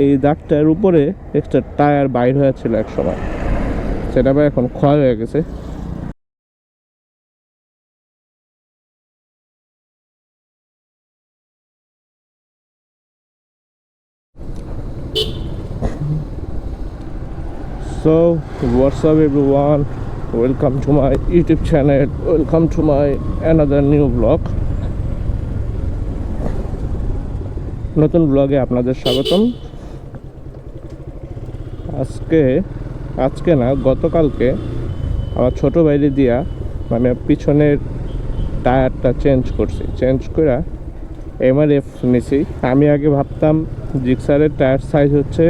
এই দাগটার উপরে একটা টায়ার বাইর হয়েছিল এক সময়, সেটা আবার এখন ক্ষয় হয়ে গেছে। So what's up everyone, welcome to my YouTube channel, welcome to my another new vlog. নতুন ব্লগে আপনাদের স্বাগতম। আজকে না, গতকালকে আমার ছোট ভাইরে দিয়া মানে পিছনের টায়ারটা চেঞ্জ করে MRF নিছি। আমি আগে ভাবতাম জিক্সারের টায়ার সাইজ হচ্ছে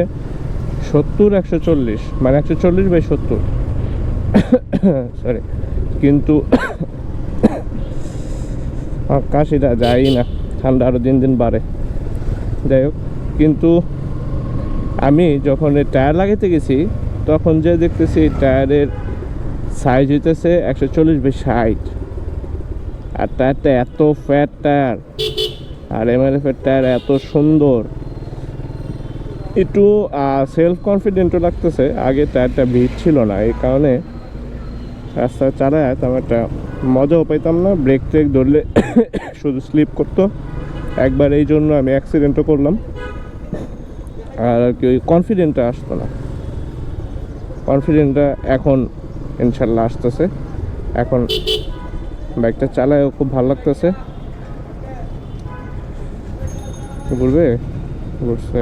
70-140, মানে 140/70 সরি, কিন্তু কাশিটা যাই না, ঠান্ডা আরও দিন দিন বাড়ে। যাই হোক, কিন্তু আমি যখন এই টায়ার লাগাতে গেছি তখন যে দেখতেছি টায়ারের সাইজ হইতেছে 140/60, আর টায়ারটা এত ফ্যাট টায়ার, আর MRF-এর টায়ার এত সুন্দর, একটু সেলফ কনফিডেন্টও লাগতেছে। আগে টায়ারটা ভিড় ছিল না, এই কারণে রাস্তা চালায় তেমন একটা মজাও পাইতাম না, ব্রেক ট্রেক ধরলে শুধু স্লিপ করতো একবার, এই জন্য আমি অ্যাক্সিডেন্টও করলাম। আর কি ওই কনফিডেন্টটা আসতো না, কনফিডেন্টটা এখন ইনশাল্লাহ আসতেছে। এখন বাইকটা চালায়ও খুব ভালো লাগতেছে। ঘুরছে।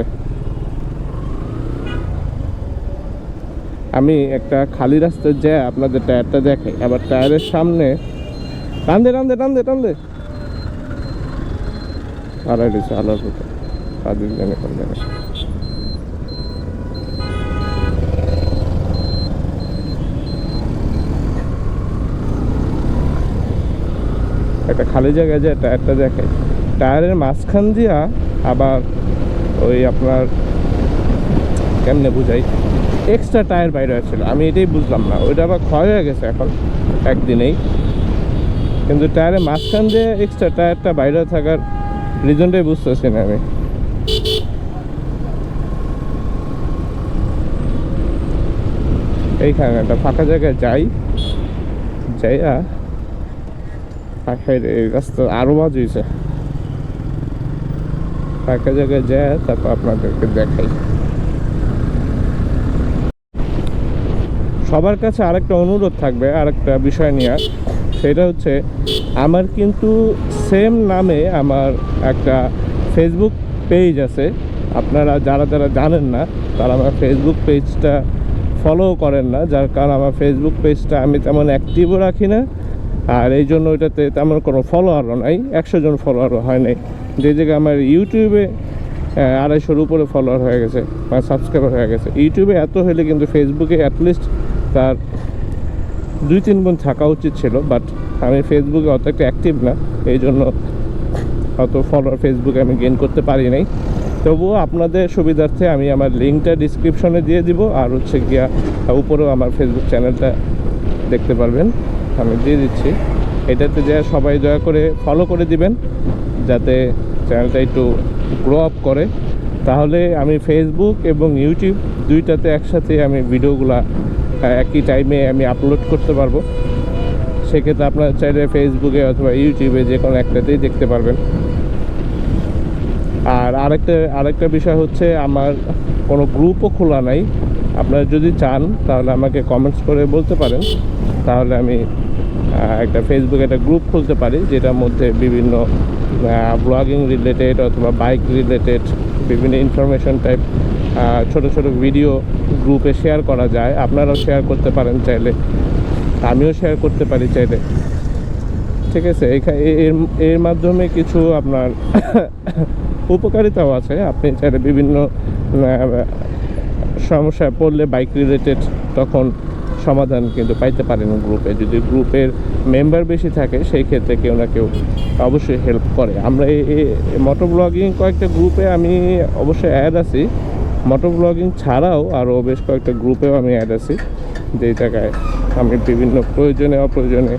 আমি একটা খালি রাস্তায় যাই আপনাদের টায়ারটা দেখাই, আবার টায়ারের সামনে টানদে আড়াই দিচ্ছে আলোর ভিতরে তাদের জানে কোন জায়গায়। একটা খালি জায়গায় যায় টায়ারটা দেখাই, টায়ারের মাঝখান দিয়া আবার ওই আপনার কেমনে বুঝাই, এক্সট্রা টায়ার বাইরে ছিল, আমি এটাই বুঝলাম না। ওইটা আবার ক্ষয় হয়ে গেছে এখন একদিনেই, কিন্তু টায়ারের মাঝখান দিয়ে এক্সট্রা টায়ারটা বাইরে থাকার রিজনটাই বুঝতেছি না আমি। এইখানে একটা ফাঁকা জায়গায় যাইয়া এই রাস্তা আরো বাজ হয়েছে, ফাঁকা জায়গায় যায় তারপর আপনাদেরকে দেখাই। সবার কাছে আরেকটা অনুরোধ থাকবে, আরেকটা বিষয় নিয়ে, সেটা হচ্ছে আমার কিন্তু সেম নামে আমার একটা ফেসবুক পেজ আছে। আপনারা যারা জানেন না তারা আমার ফেসবুক পেজটা ফলো করেন না, যার কারণে আমার ফেসবুক পেজটা আমি তেমন অ্যাক্টিভও রাখি না, আর এই জন্য ওইটাতে তেমন কোনো ফলোয়ারও নাই, 100 জন ফলোয়ারও হয় নাই। যে জায়গায় আমার ইউটিউবে 250-র উপরে ফলোয়ার হয়ে গেছে বা সাবস্ক্রাইবার হয়ে গেছে। ইউটিউবে এত হলে কিন্তু ফেসবুকে অ্যাটলিস্ট তার 2-3 গুণ থাকা উচিত ছিল, বাট আমি ফেসবুকে অত একটা অ্যাক্টিভ না, এই জন্য অত ফলোয়ার ফেসবুকে আমি গেইন করতে পারি নাই। তবুও আপনাদের সুবিধার্থে আমি আমার লিঙ্কটা ডিসক্রিপশনে দিয়ে দিব, আর হচ্ছে গিয়া উপরেও আমার ফেসবুক চ্যানেলটা দেখতে পারবেন, আমি দিয়ে দিচ্ছি। এটাতে যা সবাই দয়া করে ফলো করে দিবেন, যাতে চ্যানেলটা একটু গ্রো আপ করে। তাহলে আমি ফেসবুক এবং ইউটিউব দুইটাতে একসাথে আমি ভিডিওগুলা একই টাইমে আমি আপলোড করতে পারবো। সেক্ষেত্রে আপনারা চাইলে ফেসবুকে অথবা ইউটিউবে যে কোনো একটাতেই দেখতে পারবেন। আর আরেকটা বিষয় হচ্ছে, আমার কোনো গ্রুপও খোলা নাই। আপনারা যদি চান তাহলে আমাকে কমেন্টস করে বলতে পারেন, তাহলে আমি একটা ফেসবুকে একটা গ্রুপ খুলতে পারি, যেটার মধ্যে বিভিন্ন ব্লগিং রিলেটেড অথবা বাইক রিলেটেড বিভিন্ন ইনফরমেশন টাইপ ছোট ভিডিও গ্রুপে শেয়ার করা যায়। আপনারাও শেয়ার করতে পারেন চাইলে, আমিও শেয়ার করতে পারি চাইলে, ঠিক আছে। এর মাধ্যমে কিছু আপনার উপকারিতাও আছে। আপনি চাইলে বিভিন্ন সমস্যায় পড়লে বাইক রিলেটেড তখন সমাধান কিন্তু পাইতে পারেন গ্রুপে। যদি গ্রুপের মেম্বার বেশি থাকে সেই ক্ষেত্রে কেউ না কেউ অবশ্যই হেল্প করে। আমরা এই মোটো ব্লগিং কয়েকটা গ্রুপে আমি অবশ্যই অ্যাড আছি, মোটো ব্লগিং ছাড়াও আরও বেশ কয়েকটা গ্রুপেও আমি অ্যাড আছি, যেই জায়গায় আমি বিভিন্ন প্রয়োজনে অপ্রয়োজনে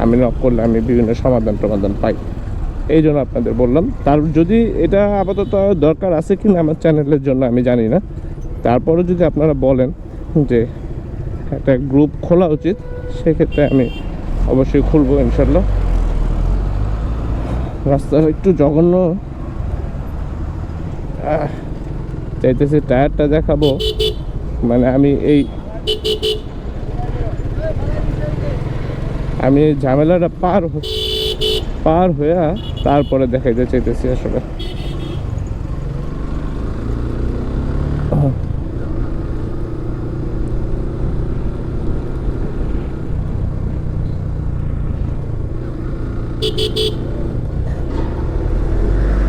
আমি নক করলে আমি বিভিন্ন সমাধান পাই। এই জন্য আপনাদের বললাম। তার যদি এটা আপাতত দরকার আছে কি না আমার চ্যানেলের জন্য আমি জানি না, তারপরে যদি আপনারা বলেন যে একটা গ্রুপ খোলা উচিত, সেক্ষেত্রে আমি অবশ্যই খুলবো ইনশাল্লাহ। রাস্তার একটু জঘন্য, চাইতেছি টায়ারটা দেখাবো, মানে আমি ঝামেলাটা পার হয়ে তারপরে দেখাইতে চাইতেছি আসলে।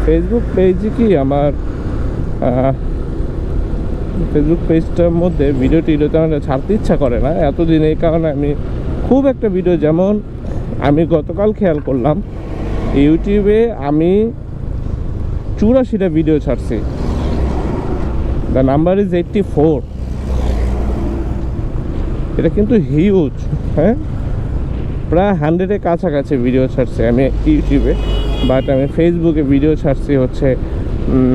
ফেসবুক পেজে কি আমার ফেসবুক পেজটার মধ্যে ভিডিও আমার ছাড়তে ইচ্ছা করে না এতদিন। এই কারণে আমি খুব একটা ভিডিও, যেমন আমি গতকাল খেয়াল করলাম ইউটিউবে আমি 84টা ভিডিও ছাড়ছি। The number is 84। এটা কিন্তু হিউজ, হ্যাঁ, প্রায় 100-এর কাছাকাছি ভিডিও ছাড়ছি আমি ইউটিউবে। বাট আমি ফেসবুকে ভিডিও ছাড়ছি হচ্ছে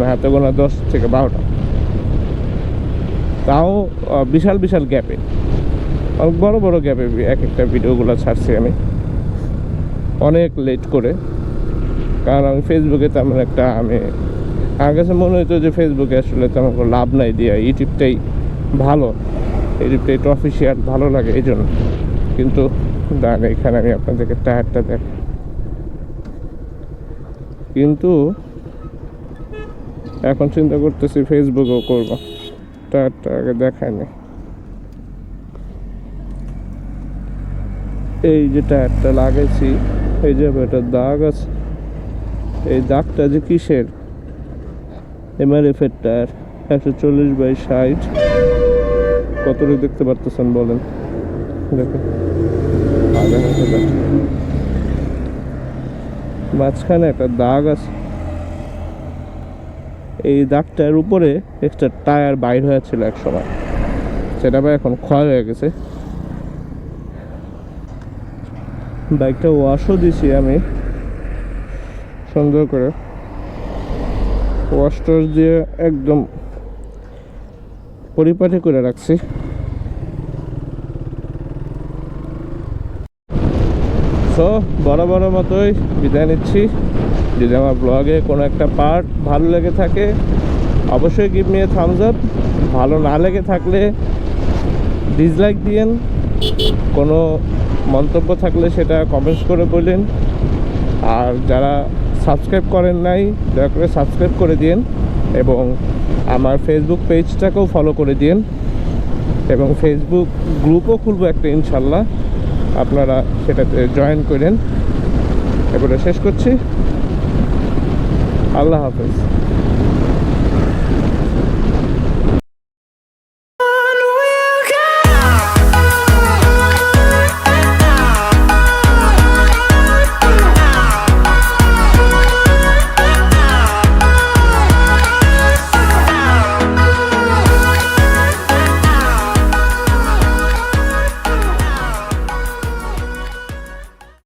হাতে গোনা 10 থেকে 12টা, তাও বিশাল বিশাল গ্যাপে, অনেক বড় বড় গ্যাপে এক একটা ভিডিওগুলো ছাড়ছি আমি, অনেক লেট করে। কারণ আমি ফেসবুকে তেমন একটা আমার কাছে মনে হতো যে ফেসবুকে আসলে তেমন কোনো লাভ নাই দিয়া, ইউটিউবটাই ভালো, ইউটিউবটা একটু অফিসিয়াল ভালো লাগে এই জন্য। কিন্তু দাঁড়ান, এখানে আমি আপনাদেরকে টায়ারটা দেখ, কিন্তু এখন চিন্তা করতেছি ফেসবুকেও করবো, টায়ারটা আগে দেখায়নি। এই যে টায়ারটা লাগাইছি, এই যে একটা দাগ আছে, এই দাগটা যে কিসের, MRF এর টায়ার, 140/60। কতটুকু দেখতে পারতেছেন বলেন, দেখেন মাঝখানে একটা দাগ আছে। এই দাগটার উপরে একটা টায়ার বাইর হয়েছিল এক সময়, সেটা আবার এখন ক্ষয় হয়ে গেছে। বাইকটা ওয়াশও দিছি আমি সুন্দর করে, ওয়াশ টশ দিয়ে একদম পরিপাটি করে রাখছি। সো বড় মতোই বিদায় নিচ্ছি। যদি আমার ব্লগে কোনো একটা পার্ট ভালো লেগে থাকে অবশ্যই give me a Thums up. ভালো না লেগে থাকলে ডিসলাইক দিয়েন, কোনো মন্তব্য থাকলে সেটা কমেন্টস করে বলেন। আর যারা সাবস্ক্রাইব করেন নাই দয়া করে সাবস্ক্রাইব করে দিন, এবং আমার ফেসবুক পেজটাকেও ফলো করে দিন, এবং ফেসবুক গ্রুপও খুলবো একটা ইনশাল্লাহ, আপনারা সেটাতে জয়েন করেন। এবারে শেষ করছি, আল্লাহ হাফেজ।